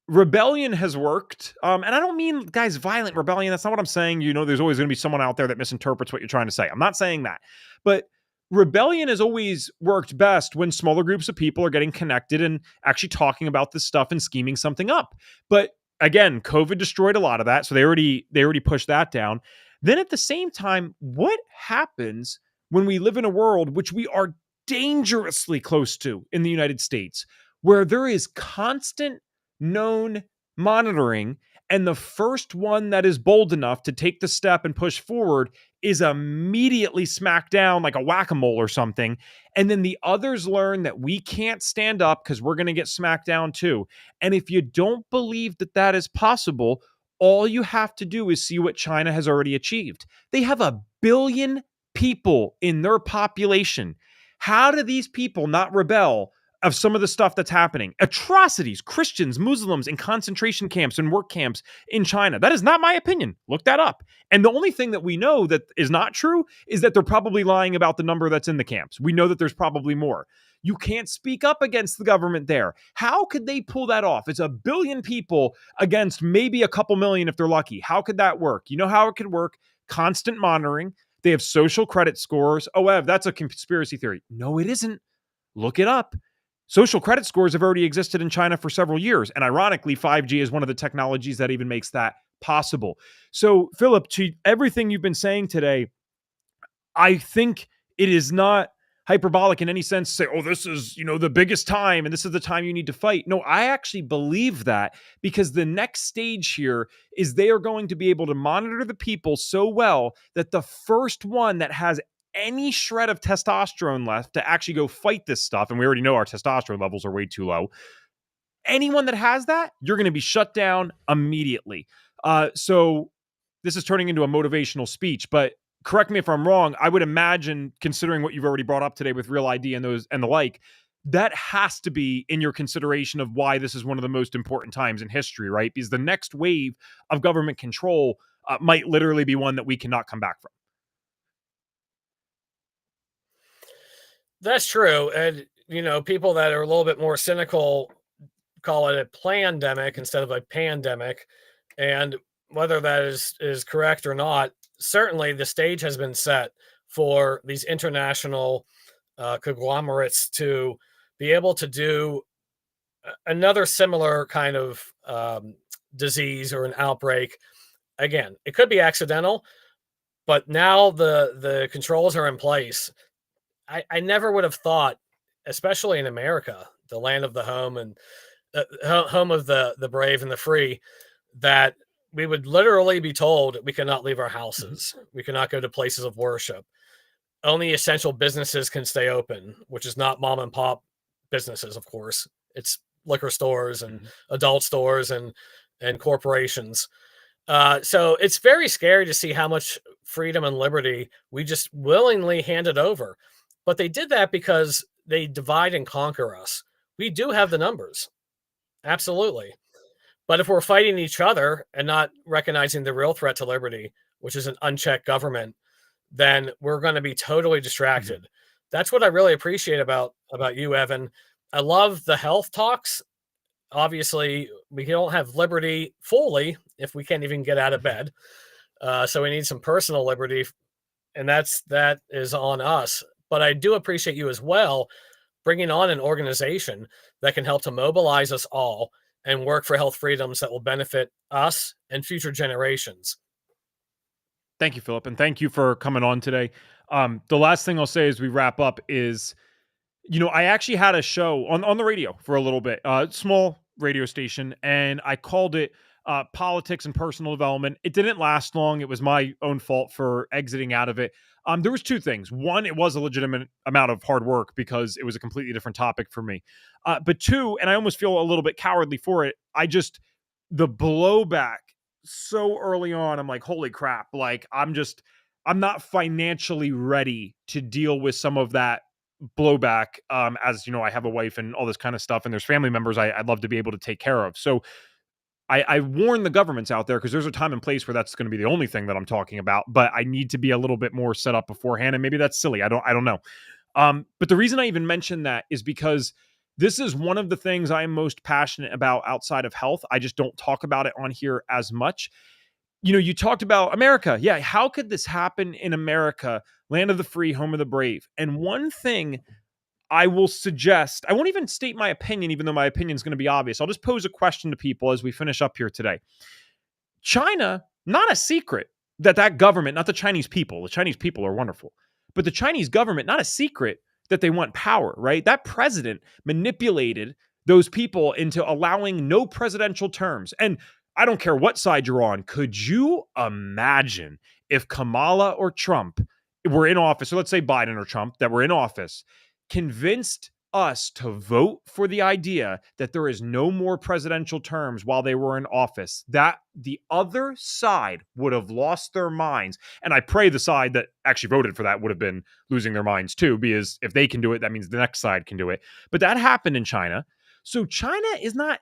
rebellion has worked. And I don't mean, guys, violent rebellion. That's not what I'm saying. You know, there's always going to be someone out there that misinterprets what you're trying to say. I'm not saying that. But rebellion has always worked best when smaller groups of people are getting connected and actually talking about this stuff and scheming something up. But again, COVID destroyed a lot of that. So they already pushed that down. Then at the same time, what happens when we live in a world which we are dangerously close to in the United States, where there is constant known monitoring, and the first one that is bold enough to take the step and push forward is immediately smacked down like a whack-a-mole or something, and then the others learn that we can't stand up because we're going to get smacked down too. And if you don't believe that that is possible, all you have to do is see what China has already achieved. They have 1 billion people in their population. How do these people not rebel of some of the stuff that's happening? Atrocities, Christians, Muslims in concentration camps and work camps in China. That is not my opinion. Look that up. And the only thing that we know that is not true is that they're probably lying about the number that's in the camps. We know that there's probably more. You can't speak up against the government there. How could they pull that off? It's 1 billion people against maybe a couple million if they're lucky. How could that work? You know how it could work? Constant monitoring. They have social credit scores. Oh, Ev, that's a conspiracy theory. No, it isn't. Look it up. Social credit scores have already existed in China for several years. And ironically, 5G is one of the technologies that even makes that possible. So, Phillip, to everything you've been saying today, I think it is not hyperbolic in any sense to say, oh, this is, the biggest time and this is the time you need to fight. No, I actually believe that because the next stage here is they are going to be able to monitor the people so well that the first one that has any shred of testosterone left to actually go fight this stuff, and we already know our testosterone levels are way too low, anyone that has that, you're going to be shut down immediately. So this is turning into a motivational speech, but correct me if I'm wrong. I would imagine, considering what you've already brought up today with Real ID and those and the like, that has to be in your consideration of why this is one of the most important times in history, right? Because the next wave of government control might literally be one that we cannot come back from. That's true. And, people that are a little bit more cynical call it a plandemic instead of a pandemic. And whether that is correct or not, certainly the stage has been set for these international conglomerates to be able to do another similar kind of disease or an outbreak. Again, it could be accidental, but now the controls are in place. I never would have thought, especially in America, the land of the home and home of the brave and the free, that we would literally be told we cannot leave our houses. We cannot go to places of worship. Only essential businesses can stay open, which is not mom and pop businesses, of course. It's liquor stores and adult stores and corporations. So it's very scary to see how much freedom and liberty we just willingly handed over. But they did that because they divide and conquer us. We do have the numbers. Absolutely. But if we're fighting each other and not recognizing the real threat to liberty, which is an unchecked government, then we're going to be totally distracted. That's what I really appreciate about you, Evan. I love the health talks. Obviously, we don't have liberty fully if we can't even get out of bed. So we need some personal liberty and that is on us. But I do appreciate you as well bringing on an organization that can help to mobilize us all and work for health freedoms that will benefit us and future generations. Thank you, Phillip, and thank you for coming on today. The last thing I'll say as we wrap up is, I actually had a show on the radio for a little bit, small radio station, and I called it Politics and Personal Development. It didn't last long. It was my own fault for exiting out of it. There was two things. One, it was a legitimate amount of hard work because it was a completely different topic for me. But two, and I almost feel a little bit cowardly for it, the blowback so early on, I'm like, holy crap. Like, I'm not financially ready to deal with some of that blowback. As you know, I have a wife and all this kind of stuff, and there's family members I'd love to be able to take care of. So I warn the governments out there, because there's a time and place where that's going to be the only thing that I'm talking about, but I need to be a little bit more set up beforehand. And maybe that's silly. I don't know. But the reason I even mentioned that is because this is one of the things I am most passionate about outside of health. I just don't talk about it on here as much. You talked about America. Yeah. How could this happen in America, land of the free, home of the brave? And one thing I will suggest, I won't even state my opinion, even though my opinion is going to be obvious. I'll just pose a question to people as we finish up here today. China, not a secret that government, not the Chinese people are wonderful, but the Chinese government, not a secret that they want power, right? That president manipulated those people into allowing no presidential terms. And I don't care what side you're on. Could you imagine if Kamala or Trump were in office, or let's say Biden or Trump, that were in office, convinced us to vote for the idea that there is no more presidential terms while they were in office, that the other side would have lost their minds. And I pray the side that actually voted for that would have been losing their minds too, because if they can do it, that means the next side can do it. But that happened in China. So China is not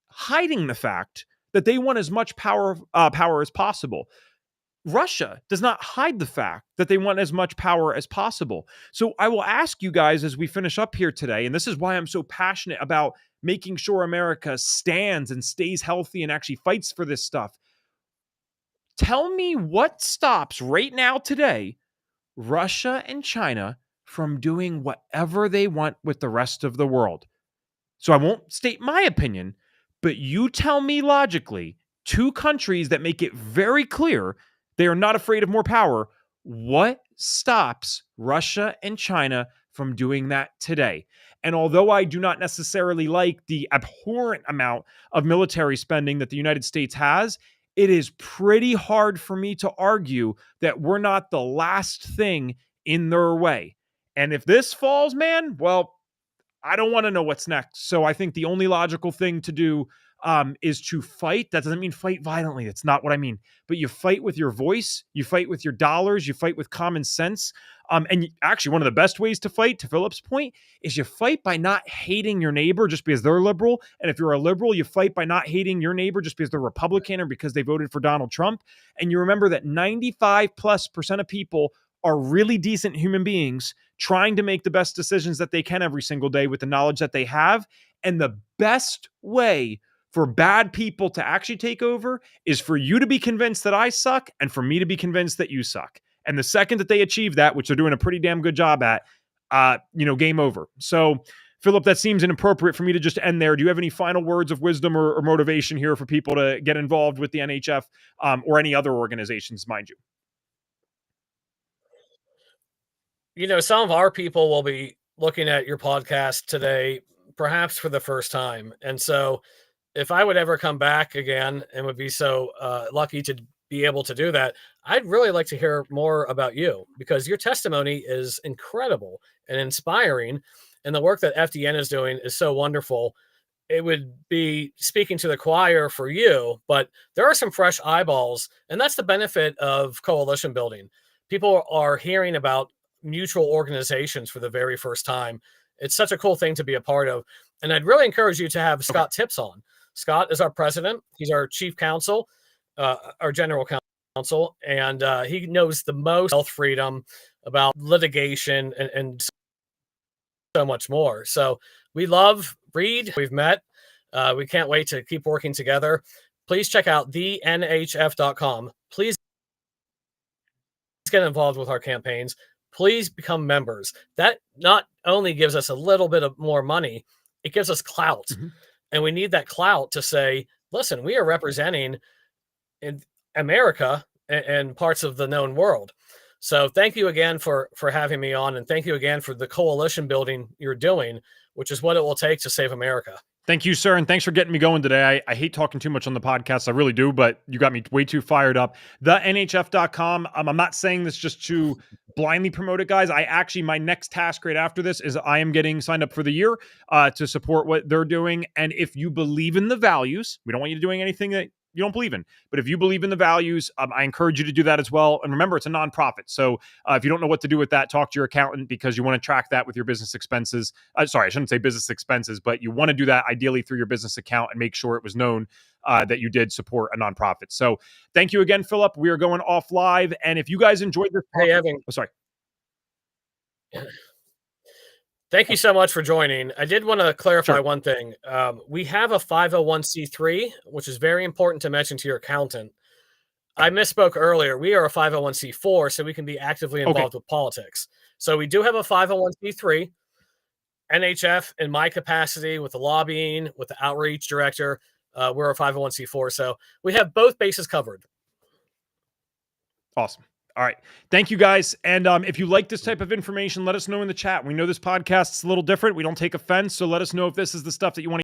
hiding the fact that they want as much power as possible. Russia does not hide the fact that they want as much power as possible. So I will ask you guys as we finish up here today, and this is why I'm so passionate about making sure America stands and stays healthy and actually fights for this stuff. Tell me what stops right now today Russia and China from doing whatever they want with the rest of the world. So I won't state my opinion, but you tell me logically, two countries that make it very clear they are not afraid of more power. What stops Russia and China from doing that today? And although I do not necessarily like the abhorrent amount of military spending that the United States has, it is pretty hard for me to argue that we're not the last thing in their way. And if this falls, man, well, I don't want to know what's next. So I think the only logical thing to do is to fight. That doesn't mean fight violently. That's not what I mean. But you fight with your voice, you fight with your dollars, you fight with common sense. Actually, one of the best ways to fight, to Phillip's point, is you fight by not hating your neighbor just because they're liberal. And if you're a liberal, you fight by not hating your neighbor just because they're Republican or because they voted for Donald Trump. And you remember that 95+% of people are really decent human beings trying to make the best decisions that they can every single day with the knowledge that they have. And the best way for bad people to actually take over is for you to be convinced that I suck and for me to be convinced that you suck. And the second that they achieve that, which they're doing a pretty damn good job at, game over. So, Phillip, that seems inappropriate for me to just end there. Do you have any final words of wisdom or motivation here for people to get involved with the NHF or any other organizations, mind you? Some of our people will be looking at your podcast today, perhaps for the first time. And so if I would ever come back again and would be so lucky to be able to do that, I'd really like to hear more about you, because your testimony is incredible and inspiring. And the work that FDN is doing is so wonderful. It would be speaking to the choir for you, but there are some fresh eyeballs. And that's the benefit of coalition building. People are hearing about mutual organizations for the very first time. It's such a cool thing to be a part of. And I'd really encourage you to have Scott Tips on. Scott is our president. He's our chief counsel, our general counsel, and he knows the most health freedom, about litigation, and so much more. So we love Reed. We've met. We can't wait to keep working together. Please check out thenhf.com. Please get involved with our campaigns. Please become members. That not only gives us a little bit of more money, it gives us clout. Mm-hmm. And we need that clout to say, listen, we are representing in America and parts of the known world. So thank you again for having me on. And thank you again for the coalition building you're doing, which is what it will take to save America. Thank you, sir. And thanks for getting me going today. I hate talking too much on the podcast. I really do, but you got me way too fired up. TheNHF.com. I'm not saying this just to blindly promote it, guys. My next task right after this is I am getting signed up for the year to support what they're doing. And if you believe in the values, we don't want you doing anything that you don't believe in. But if you believe in the values, I encourage you to do that as well. And remember, it's a nonprofit. So if you don't know what to do with that, talk to your accountant because you want to track that with your business expenses. Sorry, I shouldn't say business expenses, but you want to do that ideally through your business account and make sure it was known that you did support a nonprofit. So thank you again, Phillip. We are going off live. And if you guys enjoyed this, hey, Evan. Oh, sorry. Thank you so much for joining. I did want to clarify one thing. We have a 501c3, which is very important to mention to your accountant. I misspoke earlier. We are a 501c4, so we can be actively involved with politics. So we do have a 501c3. NHF, in my capacity, with the lobbying, with the outreach director, we're a 501c4. So we have both bases covered. Awesome. All right. Thank you, guys. And if you like this type of information, let us know in the chat. We know this podcast is a little different. We don't take offense. So let us know if this is the stuff that you want to